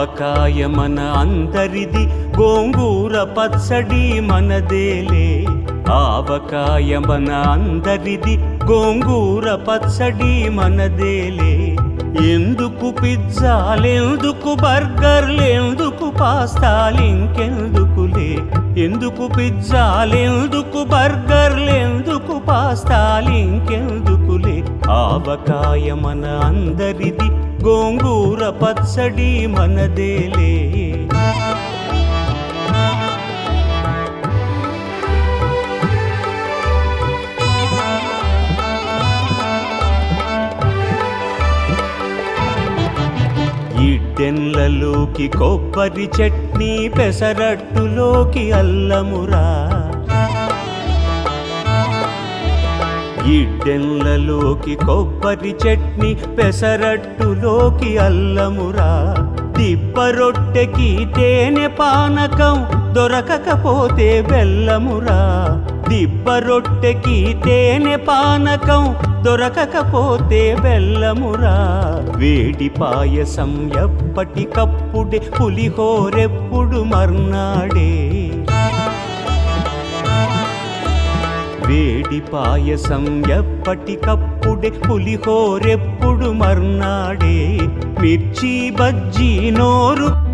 ఆవకాయ మన అందరిది, గోంగూర పచ్చడి మనదేలే. ఆవకాయ మన అందరిది, గోంగూర పచ్చడి మనదేలే. ఎందుకు పిజ్జాలెందుకు బర్గర్లెందుకు పాస్తాలింకెందుకులే. ఎందుకు పిజ్జాలెందుకు బర్గర్లెందుకు పాస్తాలింకెందుకులే. ఆవకాయ మన అందరిది, గోంగూర పచ్చడి మనదేలే. ఇడ్డెన్లలోకి కొబ్బరి చట్నీ, పెసరట్టులోకి అల్లమురా. ఇడ్డెన్లలోకి కొబ్బరి చట్నీ, పెసరట్టులోకి అల్లమురా. దిబ్బ రొట్టెకి తేనె పానకం, దొరకకపోతే బెల్లమురా. దిబ్బ రొట్టెకి తేనె పానకం, దొరకకపోతే బెల్లమురా. వేడి పాయసం ఎప్పటికప్పుడే, పులిహోరెప్పుడు మర్నాడే. వేడి పాయసం ఎప్పటికప్పుడే, పులిహోరెప్పుడు మర్నాడే. మిర్చి బజ్జీ నోరు